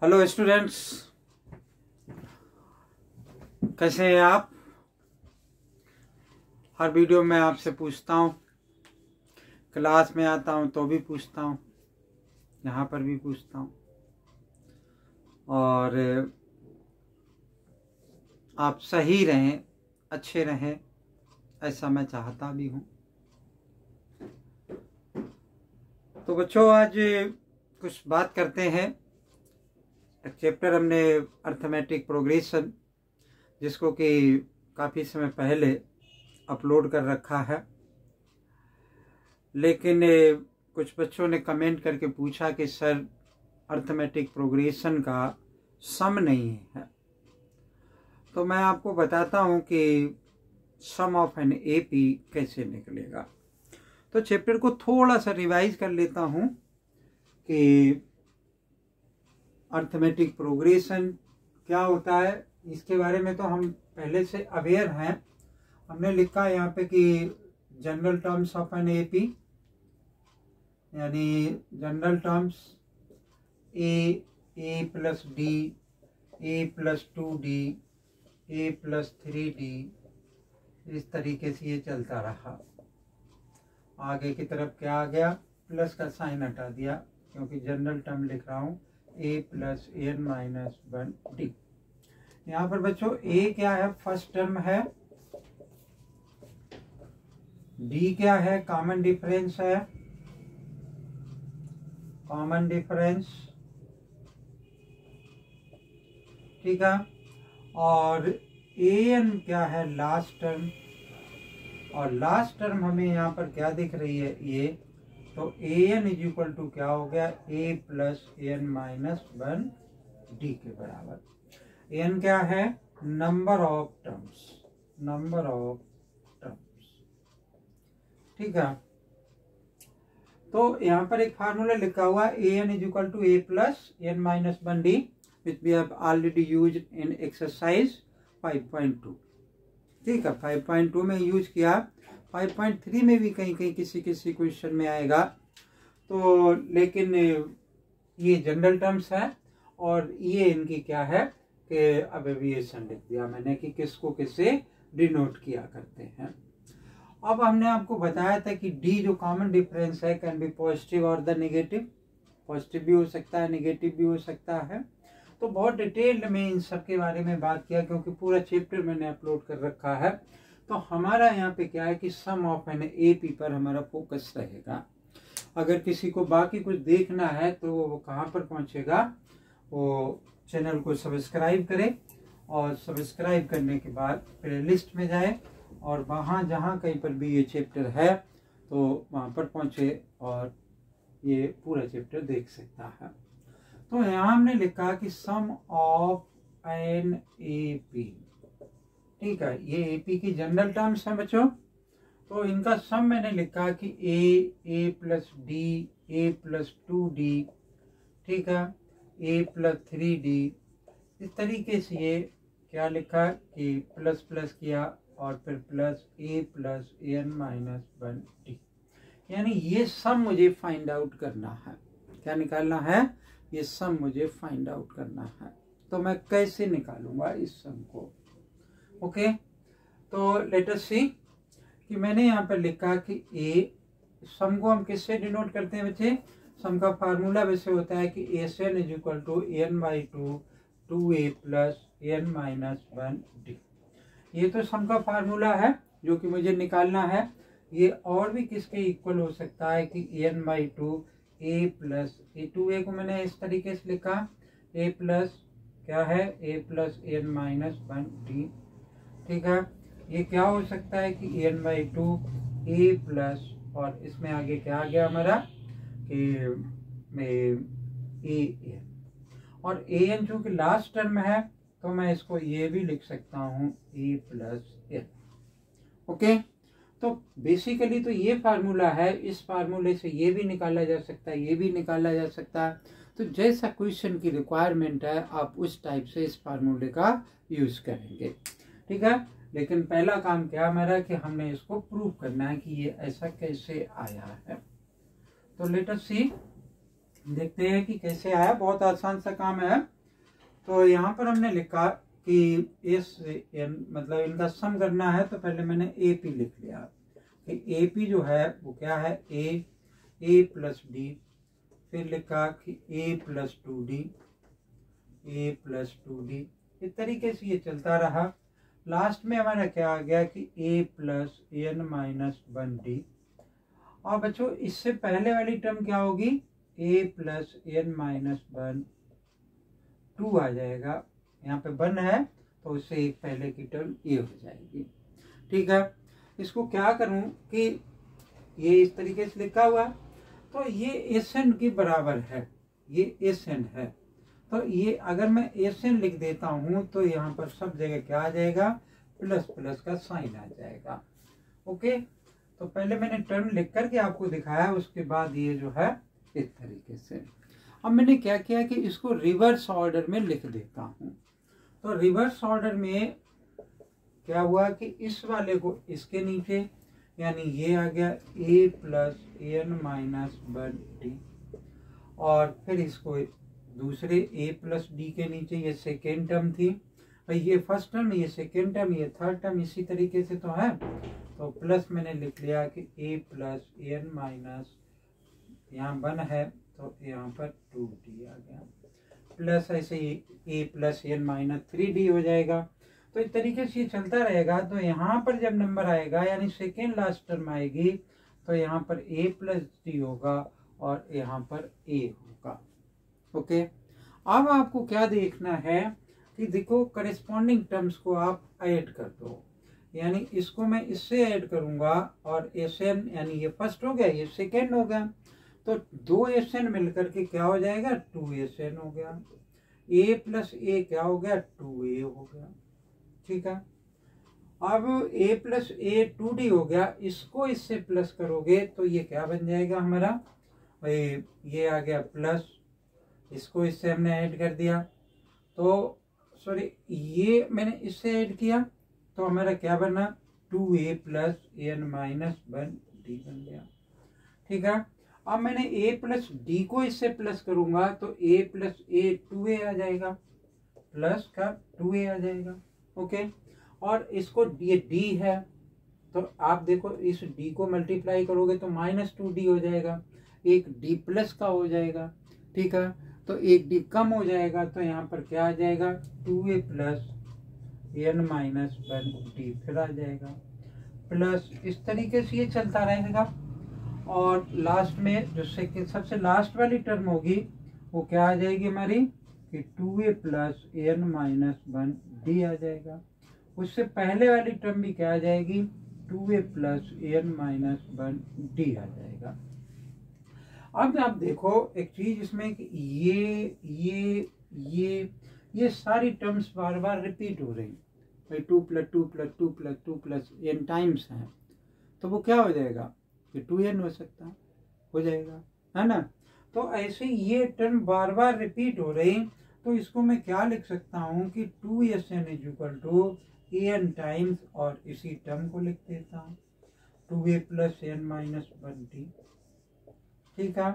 Hello students, कैसे हैं आप। हर वीडियो में आपसे पूछता हूँ, क्लास में आता हूँ तो भी पूछता हूँ, यहाँ पर भी पूछता हूँ और आप सही रहें, अच्छे रहें, ऐसा मैं चाहता भी हूँ। तो बच्चों, आज कुछ बात करते हैं। एक चैप्टर हमने अर्थमेटिक प्रोग्रेशन, जिसको कि काफ़ी समय पहले अपलोड कर रखा है, लेकिन कुछ बच्चों ने कमेंट करके पूछा कि सर अर्थमेटिक प्रोग्रेशन का सम नहीं है। तो मैं आपको बताता हूं कि सम ऑफ एन एपी कैसे निकलेगा। तो चैप्टर को थोड़ा सा रिवाइज कर लेता हूं कि अर्थमेटिक प्रोग्रेशन क्या होता है। इसके बारे में तो हम पहले से अवेयर हैं। हमने लिखा है यहाँ पे कि general terms of an AP, यानी जनरल टर्म्स ए प्लस डी, ए प्लस 2d, ए प्लस 3d, इस तरीके से ये चलता रहा। आगे की तरफ क्या आ गया, प्लस का साइन हटा दिया क्योंकि जनरल टर्म लिख रहा हूँ ए प्लस एन माइनस 1d। यहाँ पर बच्चों ए क्या है, फर्स्ट टर्म है। डी क्या है, कॉमन डिफरेंस है, कॉमन डिफरेंस, ठीक है। और एन क्या है, लास्ट टर्म। और लास्ट टर्म हमें यहाँ पर क्या दिख रही है, ये तो ए एन इज इक्वल टू क्या हो गया, A plus N minus 1d के बराबर। एन क्या है, number of terms, number of terms, ठीक है। तो यहाँ पर एक फार्मूला लिखा हुआ है, A N is equal to A plus N minus 1d, which we have already used in exercise 5.2, ठीक है। 5.2 में यूज किया, 5.3 में भी कहीं कहीं किसी किसी क्वेश्चन में आएगा। तो लेकिन ये जनरल टर्म्स है और ये इनकी क्या है कि अब्रिविएशन लिख दिया मैंने कि किसको किससे डिनोट किया करते हैं। अब हमने आपको बताया था कि डी जो कॉमन डिफरेंस है कैन बी पॉजिटिव और द नेगेटिव। पॉजिटिव भी हो सकता है, नेगेटिव भी हो सकता है। तो बहुत डिटेल्ड में इन सब के बारे में बात किया क्योंकि पूरा चैप्टर मैंने अपलोड कर रखा है। तो हमारा यहाँ पे क्या है कि सम ऑफ एन एपी पर हमारा फोकस रहेगा। अगर किसी को बाकी कुछ देखना है तो वो कहाँ पर पहुँचेगा, वो चैनल को सब्सक्राइब करे और सब्सक्राइब करने के बाद प्लेलिस्ट में जाए और वहाँ जहाँ कहीं पर भी ये चैप्टर है तो वहाँ पर पहुँचे और ये पूरा चैप्टर देख सकता है। तो यहाँ हमने लिखा कि सम ऑफ एन एपी, ठीक है। ये एपी की जनरल टर्म्स हैं बच्चों। तो इनका सम मैंने लिखा कि A plus D, A plus 2d, ठीक है, ए प्लस 3d। इस तरीके से ये क्या लिखा कि प्लस प्लस किया और फिर प्लस ए प्लस एन माइनस 1d। यानी ये सम मुझे फाइंड आउट करना है। क्या निकालना है, ये सम मुझे फाइंड आउट करना है। तो मैं कैसे निकालूंगा इस सम को, ओके। तो लेट अस सी कि मैंने यहाँ पर लिखा कि ए, सम को हम किससे डिनोट करते हैं बच्चे, सम का फार्मूला वैसे होता है कि s N is equal to n by 2 a plus N minus 1d। ये तो सम का फार्मूला है जो कि मुझे निकालना है। ये और भी किसके इक्वल हो सकता है कि n by 2 a plus a, 2a को मैंने इस तरीके से लिखा, ए प्लस क्या है, ए प्लस एन माइनस 1d, ठीक है। ये क्या हो सकता है कि एन बाई 2 ए प्लस, और इसमें आगे क्या आ गया हमारा कि ए एन, और ए एन चूंकि लास्ट टर्म है तो मैं इसको ये भी लिख सकता हूँ ए प्लस एन, ओके। तो बेसिकली तो ये फार्मूला है, इस फार्मूले से ये भी निकाला जा सकता है, ये भी निकाला जा सकता है। तो जैसा क्वेश्चन की रिक्वायरमेंट है आप उस टाइप से इस फार्मूले का यूज करेंगे, ठीक है। लेकिन पहला काम क्या हमारा कि हमने इसको प्रूव करना है कि ये ऐसा कैसे आया है। तो लेट अस सी देखते हैं कि कैसे आया। बहुत आसान सा काम है। तो यहाँ पर हमने लिखा कि इस मतलब इनका सम करना है, तो पहले मैंने ए पी लिख लिया कि ए पी जो है वो क्या है, ए प्लस डी। फिर लिखा कि A plus two D, A plus two D. इस तरीके से ये चलता रहा। लास्ट में हमारा क्या आ गया कि A plus N minus one D. और बच्चों इससे पहले वाली टर्म क्या होगी, A plus N minus one, two आ जाएगा। यहाँ पे वन है तो उससे एक पहले की टर्म ए हो जाएगी। ठीक है, इसको क्या करूं कि ये इस तरीके से लिखा हुआ, तो ये एस एन के बराबर है, ये एस एन है। तो ये अगर मैं एस एन लिख देता हूं तो यहाँ पर सब जगह क्या आ जाएगा, प्लस प्लस का साइन आ जाएगा। ओके, तो पहले मैंने टर्म लिख करके आपको दिखाया, उसके बाद ये जो है इस तरीके से। अब मैंने क्या किया कि इसको रिवर्स ऑर्डर में लिख देता हूं। तो रिवर्स ऑर्डर में क्या हुआ कि इस वाले को इसके नीचे, यानी ये आ गया A plus N minus one D, और फिर इसको दूसरे ए प्लस डी के नीचे, ये सेकेंड टर्म थी, ये फर्स्ट टर्म, ये सेकेंड टर्म, ये थर्ड टर्म, इसी तरीके से तो है। तो प्लस मैंने लिख लिया कि ए प्लस एन माइनस, यहाँ वन है तो यहाँ पर टू डी आ गया, प्लस ऐसे ही A plus N minus three D हो जाएगा। तो इस तरीके से ये चलता रहेगा। तो यहाँ पर जब नंबर आएगा, यानी सेकेंड लास्ट टर्म आएगी, तो यहाँ पर ए प्लस डी होगा और यहाँ पर ए होगा। ओके, अब आपको क्या देखना है कि देखो करेस्पॉन्डिंग टर्म्स को आप ऐड कर दो। यानी इसको मैं इससे ऐड करूंगा और एस एन, यानी ये फर्स्ट हो गया, ये सेकेंड हो गया, तो दो एस एन मिलकर के क्या हो जाएगा, टू एस एन हो गया। ए प्लस ए क्या हो गया, टू ए हो गया। ठीक है, अब ए प्लस ए टू डी हो गया, इसको इससे प्लस करोगे तो ये क्या बन जाएगा हमारा, भाई ये आ गया प्लस, इसको इससे हमने ऐड कर दिया, तो सॉरी ये मैंने इससे ऐड किया, तो हमारा क्या बना, टू ए plus N minus one d बन गया। ठीक है, अब मैंने a प्लस डी को इससे प्लस करूंगा तो a प्लस ए टू ए आ जाएगा, प्लस का टू ए आ जाएगा। ओके, और इसको ये d है, तो आप देखो इस d को मल्टीप्लाई करोगे तो माइनस टू डी हो जाएगा, एक d प्लस का हो जाएगा। ठीक है, तो एक d कम हो जाएगा, तो यहाँ पर क्या आ जाएगा, टू ए plus N minus one d फिर आ जाएगा, प्लस इस तरीके से ये चलता रहेगा। और लास्ट में जो सबसे लास्ट वाली टर्म होगी वो क्या आ जाएगी हमारी, कि टू ए plus N minus one D आ जाएगा। उससे पहले वाली टर्म भी क्या आ जाएगी, टू ए plus N minus one D आ जाएगा। अब आप देखो एक चीज इसमें कि ये सारी टर्म्स बार बार रिपीट हो रही, भाई two plus two plus two plus two plus n times हैं, तो वो क्या हो जाएगा, ये टू एन हो सकता है, हो जाएगा, है ना। तो ऐसे ये टर्म बार बार रिपीट हो रही, तो इसको मैं क्या लिख सकता हूँ कि two s N is equal to a n times, और इसी टर्म को लिख देता हूँ टू ए plus N minus one D. ठीक है,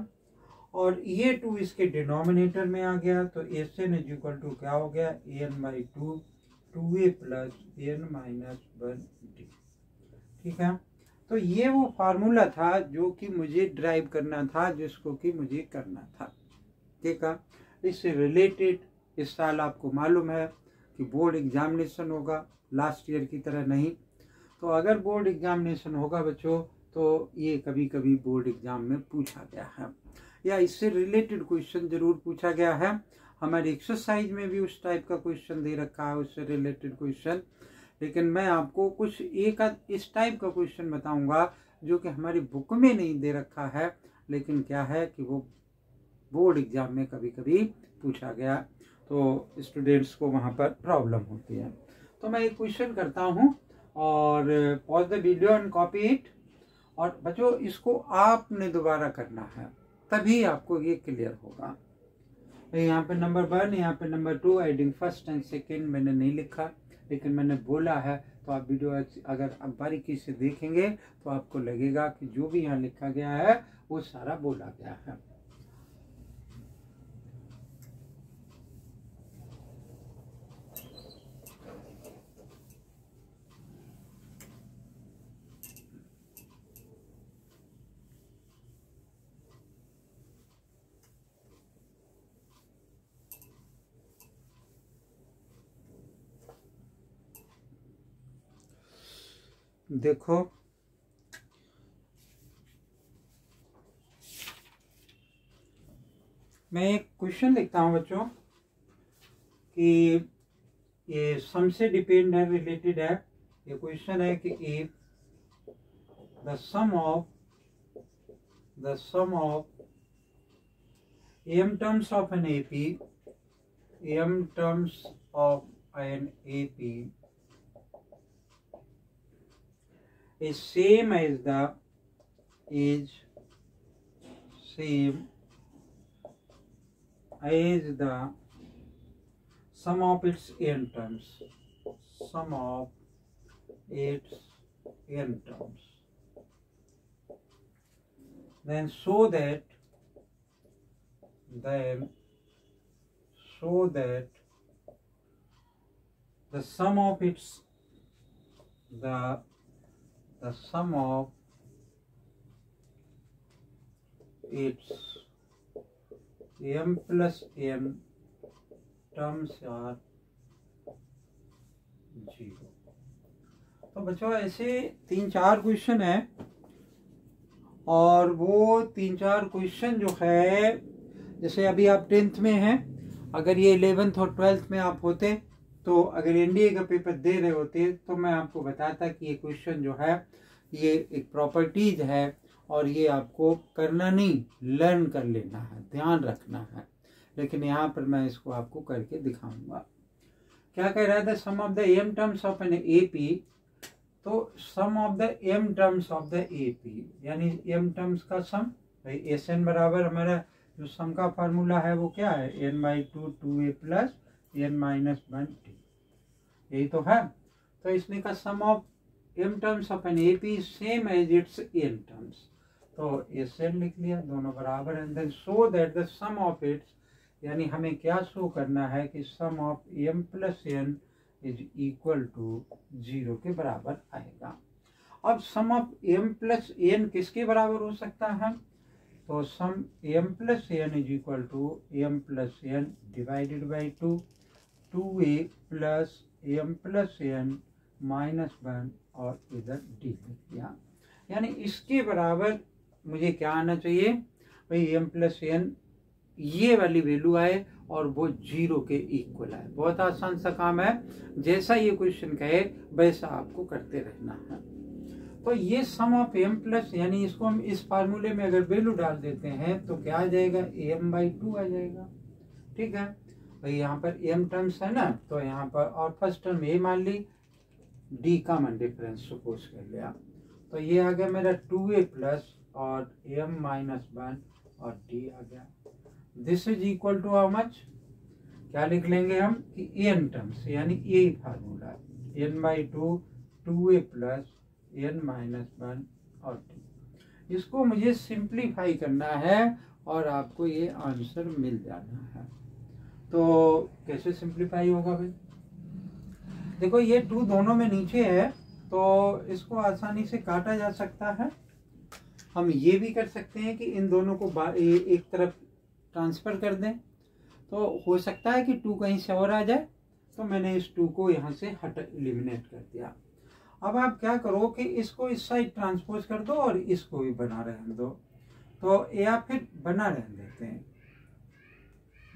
और ये टू इसके डिनोमिनेटर में आ गया, तो S N is equal to क्या हो गया, A N by two, two A plus N minus one D. ठीक है, तो ये वो फार्मूला था जो कि मुझे ड्राइव करना था, जिसको कि मुझे करना था। ठीक है, इससे रिलेटेड इस साल आपको मालूम है कि बोर्ड एग्जामिनेशन होगा, लास्ट ईयर की तरह नहीं। तो अगर बोर्ड एग्जामिनेशन होगा बच्चों, तो ये कभी कभी बोर्ड एग्जाम में पूछा गया है, या इससे रिलेटेड क्वेश्चन जरूर पूछा गया है। हमारी एक्सरसाइज में भी उस टाइप का क्वेश्चन दे रखा है, उससे रिलेटेड क्वेश्चन। लेकिन मैं आपको कुछ एक इस टाइप का क्वेश्चन बताऊंगा जो कि हमारी बुक में नहीं दे रखा है, लेकिन क्या है कि वो बोर्ड एग्जाम में कभी कभी पूछा गया, तो स्टूडेंट्स को वहाँ पर प्रॉब्लम होती है। तो मैं एक क्वेश्चन करता हूँ, और pause the video and copy it. और बच्चों इसको आपने दोबारा करना है, तभी आपको ये क्लियर होगा। यहाँ पे नंबर वन, यहाँ पे number two, adding first and second मैंने नहीं लिखा, लेकिन मैंने बोला है। तो आप वीडियो अगर आप बारीकी से देखेंगे तो आपको लगेगा कि जो भी यहाँ लिखा गया है वो सारा बोला गया है। देखो मैं एक क्वेश्चन लिखता हूँ बच्चों कि ये सम से डिपेंड है, रिलेटेड है। ये क्वेश्चन है कि if the sum of m terms of an AP is same as the sum of its n terms, then so that the sum of its m plus n terms are 0। तो बच्चों ऐसे 3-4 question है, और वो 3-4 question जो है, जैसे अभी आप 10th में हैं, अगर ये 11th और 12th में आप होते, तो अगर एनडीए का पेपर दे रहे होते तो मैं आपको बताता कि ये क्वेश्चन जो है ये एक प्रॉपर्टीज है, और ये आपको करना नहीं, लर्न कर लेना है, ध्यान रखना है। लेकिन यहाँ पर मैं इसको आपको करके दिखाऊंगा। क्या कह रहा था, sum of the m terms of an AP. तो sum of the m terms of the AP यानी m टर्म्स का सम, भाई एस एन बराबर हमारा जो सम का फार्मूला है वो क्या है, n/2 2a प्लस n-1t, यही तो है। तो इसने का sum of m terms of an AP same as its n terms, तो एस एन लिख लिया, दोनों बराबर है। Then so that the sum of its, यानी हमें क्या शो करना है कि sum of m plus n is equal to 0 के बराबर आएगा। अब sum of m plus n किसके बराबर हो सकता है, तो sum m plus n is equal to m plus n divided by 2a plus m plus n minus 1, और इधर d लिख दिया। यानी इसके बराबर मुझे क्या आना चाहिए, भाई m प्लस n ये वाली वैल्यू आए और वो 0 के इक्वल आए। बहुत आसान सा काम है, जैसा ये क्वेश्चन कहे वैसा आपको करते रहना है। तो ये सम ऑफ m प्लस, यानी इसको हम इस फार्मूले में अगर वैल्यू डाल देते हैं तो क्या आ जाएगा, m/2 आ जाएगा। ठीक है भाई, यहाँ पर m टर्म्स है ना, तो यहाँ पर और फर्स्ट टर्म a मान ली, d कॉमन डिफरेंस सपोज कर लिया, तो ये आ गया मेरा 2a प्लस और m-1 और d आ गया। This is equal to how much, क्या लिख लेंगे हम कि n टर्म्स, यानी यही formula n/2 2a plus n-1 और d। इसको मुझे सिंप्लीफाई करना है और आपको ये आंसर मिल जाना है। तो कैसे सिंप्लीफाई होगा भाई, देखो ये 2 दोनों में नीचे है, तो इसको आसानी से काटा जा सकता है। हम ये भी कर सकते हैं कि इन दोनों को एक तरफ ट्रांसफर कर दें, तो हो सकता है कि 2 कहीं से और आ जाए, तो मैंने इस 2 को यहाँ से एलिमिनेट कर दिया। अब आप क्या करो कि इसको इस साइड ट्रांसपोज कर दो और इसको भी बना रहने दो, तो या फिर बना रहने देते हैं,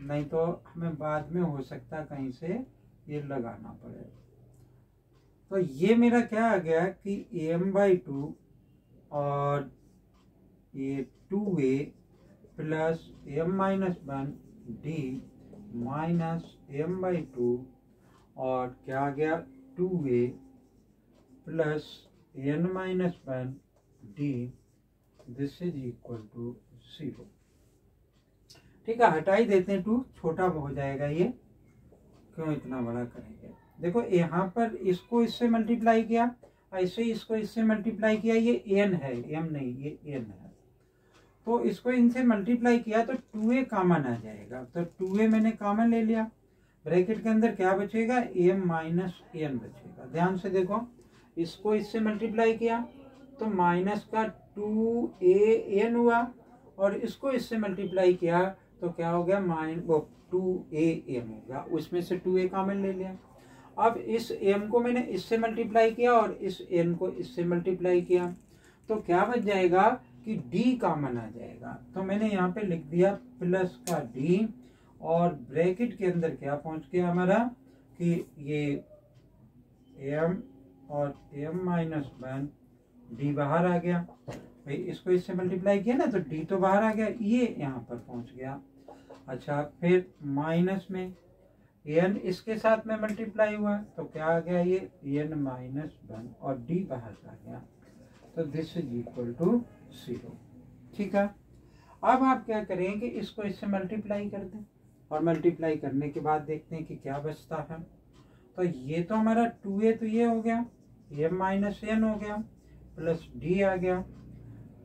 नहीं तो हमें बाद में हो सकता है कहीं से ये लगाना पड़े। तो ये मेरा क्या आ गया कि m/2 और ये 2a plus m-1 d minus m/2 और क्या आ गया 2a plus n-1 d, this is equal to 0। ठीक है, हटा ही देते हैं, 2 छोटा हो जाएगा, ये क्यों इतना बड़ा करेंगे। देखो यहाँ पर इसको इससे मल्टीप्लाई किया, ऐसे इसको इससे मल्टीप्लाई किया, ये n है, m नहीं, ये n है, तो इसको इनसे मल्टीप्लाई किया तो 2a कॉमन आ जाएगा, तो 2a मैंने कॉमन ले लिया, ब्रैकेट के अंदर क्या बचेगा, m-n बचेगा। ध्यान से देखो, इसको इससे मल्टीप्लाई किया तो माइनस का 2an हुआ, और इसको इससे मल्टीप्लाई किया तो क्या हो गया, 2am होगा, उसमें से 2a कॉमन ले लिया। अब इस m को मैंने इससे मल्टीप्लाई किया और इस n को इससे मल्टीप्लाई किया, तो क्या बच जाएगा कि d कॉमन आ जाएगा। तो मैंने यहाँ पे लिख दिया प्लस का d, और ब्रैकेट के अंदर क्या पहुंच गया हमारा कि ये m और m माइनस 1, d बाहर आ गया। भाई इसको इससे मल्टीप्लाई किया ना, तो d तो बाहर आ गया, ये यहाँ पर पहुंच गया। अच्छा, फिर माइनस में n इसके साथ में मल्टीप्लाई हुआ, तो क्या आ गया ये n माइनस 1, और d बाहर आ गया, तो दिस इज इक्वल टू 0। ठीक है, अब आप क्या करेंगे, इसको इससे मल्टीप्लाई कर दें, और मल्टीप्लाई करने के बाद देखते हैं कि क्या बचता है। तो ये तो हमारा 2a, तो ये हो गया m माइनस n हो गया, प्लस d आ गया,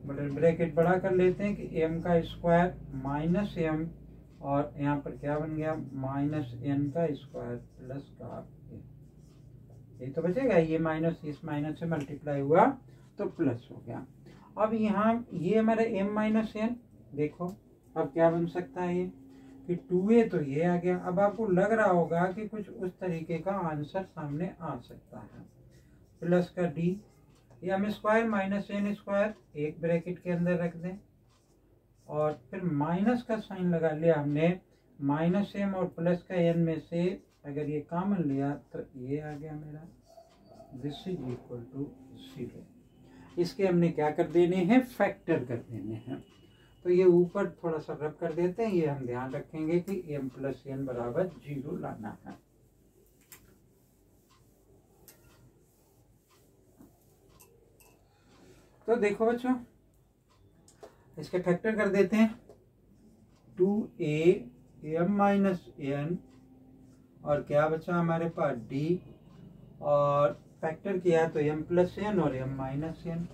ब्रैकेट बड़ा कर लेते हैं कि m का स्क्वायर माइनस m, और यहाँ पर क्या बन गया माइनस n का स्क्वायर प्लस का a। ये तो बचेगा, ये माइनस इस माइनस से मल्टीप्लाई हुआ तो प्लस हो गया। अब यहाँ ये हमारा m माइनस n, देखो अब क्या बन सकता है ये कि 2a, तो ये आ गया। अब आपको लग रहा होगा कि कुछ उस तरीके का आंसर सामने आ सकता है, प्लस का d, ये हम स्क्वायर माइनस n स्क्वायर एक ब्रैकेट के अंदर रख दें, और फिर माइनस का साइन लगा लिया हमने, माइनस m और प्लस का n में से अगर ये कॉमन लिया तो ये आ गया मेरा, दिस इज इक्वल टू 0। इसके हमने क्या कर देने हैं, फैक्टर कर देने हैं। तो ये ऊपर थोड़ा सा रब कर देते हैं, ये हम ध्यान रखेंगे कि m प्लस n बराबर 0 लाना है। तो देखो बच्चों, इसके फैक्टर कर देते हैं, 2a m माइनस n, और क्या बचा हमारे पास d, और फैक्टर किया तो m प्लस n और m माइनस n,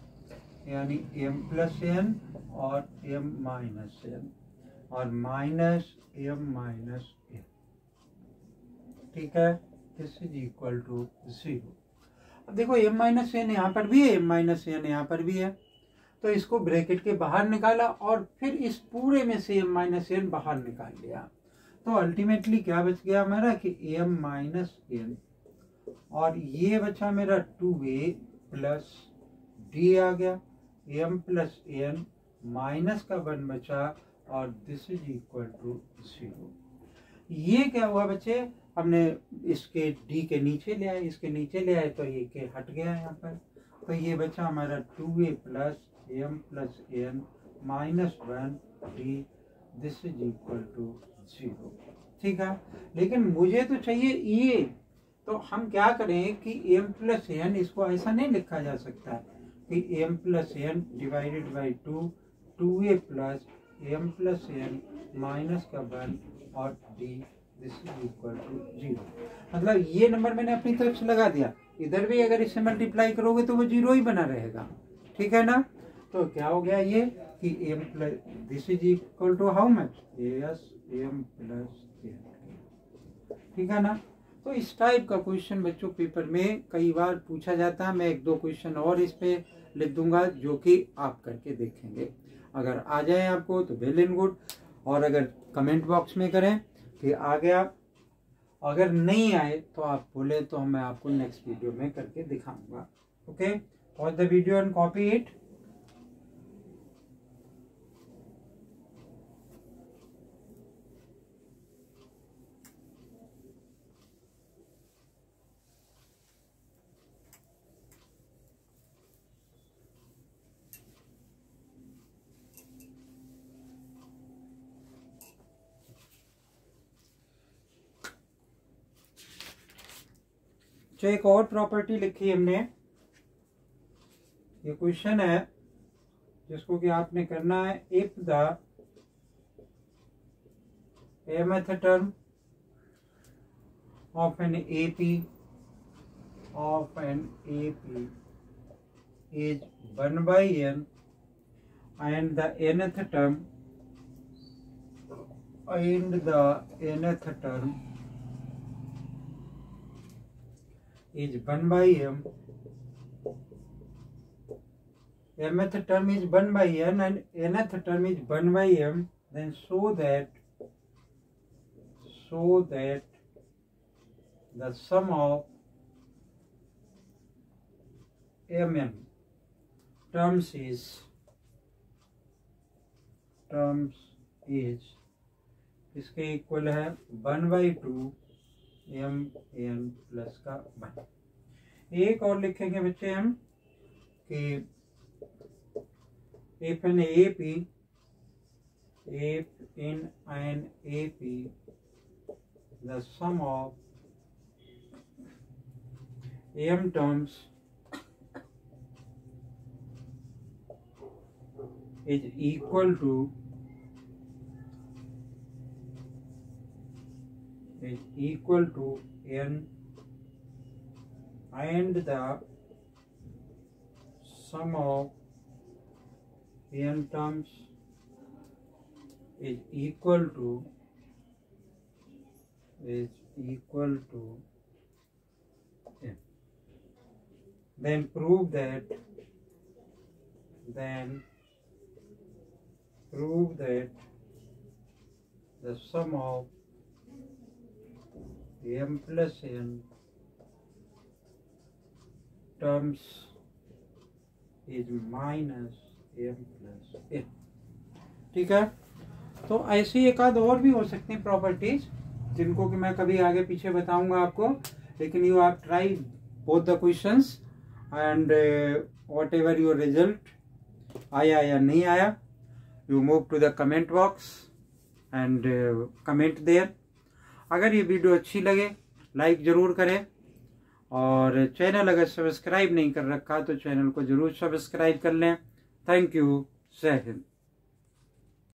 यानी m प्लस n और m माइनस n, और माइनस m माइनस n। ठीक है, दिस इज इक्वल टू 0। अब देखो m माइनस n यहाँ पर भी है, m माइनस n यहाँ पर भी है, तो इसको ब्रैकेट के बाहर निकाला, और फिर इस पूरे में से m माइनस n बाहर निकाल लिया, तो अल्टीमेटली क्या बच गया हमारा कि m माइनस n, और ये बचा मेरा 2a प्लस d आ गया, m प्लस n माइनस का 1 बचा, और दिस इज इक्वल टू 0। ये क्या हुआ बच्चे, हमने इसके d के नीचे ले आए, इसके नीचे ले आए तो ये के हट गया यहाँ पर, तो ये बचा हमारा 2a plus m plus n minus 1 d, this is equal to 0। ठीक है, लेकिन मुझे तो चाहिए ये, तो हम क्या करें कि m प्लस n, इसको ऐसा नहीं लिखा जा सकता कि m plus n divided by 2, 2a plus m plus n minus का 1 और d, this is equal to 0। मतलब ये नंबर मैंने अपनी तरफ से लगा दिया, इधर भी अगर इससे मल्टीप्लाई करोगे तो वो 0 ही बना रहेगा। ठीक है ना, तो क्या हो गया ये कि m plus, this is equal to how much, yes m plus n। ठीक है ना, तो इस टाइप का क्वेश्चन बच्चों पेपर में कई बार पूछा जाता है। मैं 1-2 क्वेश्चन और इस पे लिख दूंगा जो कि आप करके देखेंगे। अगर आ जाए आपको तो वेल एंड गुड, और अगर कमेंट बॉक्स में करें कि आ गया, अगर नहीं आए तो आप बोले तो मैं आपको नेक्स्ट वीडियो में करके दिखाऊंगा। Okay, watch the video and copy it. जो एक और प्रॉपर्टी लिखी हमने, ये क्वेश्चन है जिसको कि आपने करना है, if the mth term of an AP is 1 by n and the nth term is 1 by m, mth term is 1 by n and nth term is 1 by m, then so that the sum of mn terms is इसके equal है 1/2 mn plus का 1। एक और लिखेंगे बच्चे हम कि if in an AP the sum of m terms is equal to n and the sum of n terms is equal to n. Then prove that the sum of m plus n terms is minus m plus n। ठीक है, तो ऐसी एक आध और भी हो सकती हैं प्रॉपर्टीज जिनको कि मैं कभी आगे पीछे बताऊंगा आपको, लेकिन you have try both the questions and whatever your result आया या नहीं आया, you move to the comment box and comment there. अगर ये वीडियो अच्छी लगे लाइक जरूर करें, और चैनल अगर सब्सक्राइब नहीं कर रखा तो चैनल को जरूर सब्सक्राइब कर लें। थैंक यू, जय हिंद।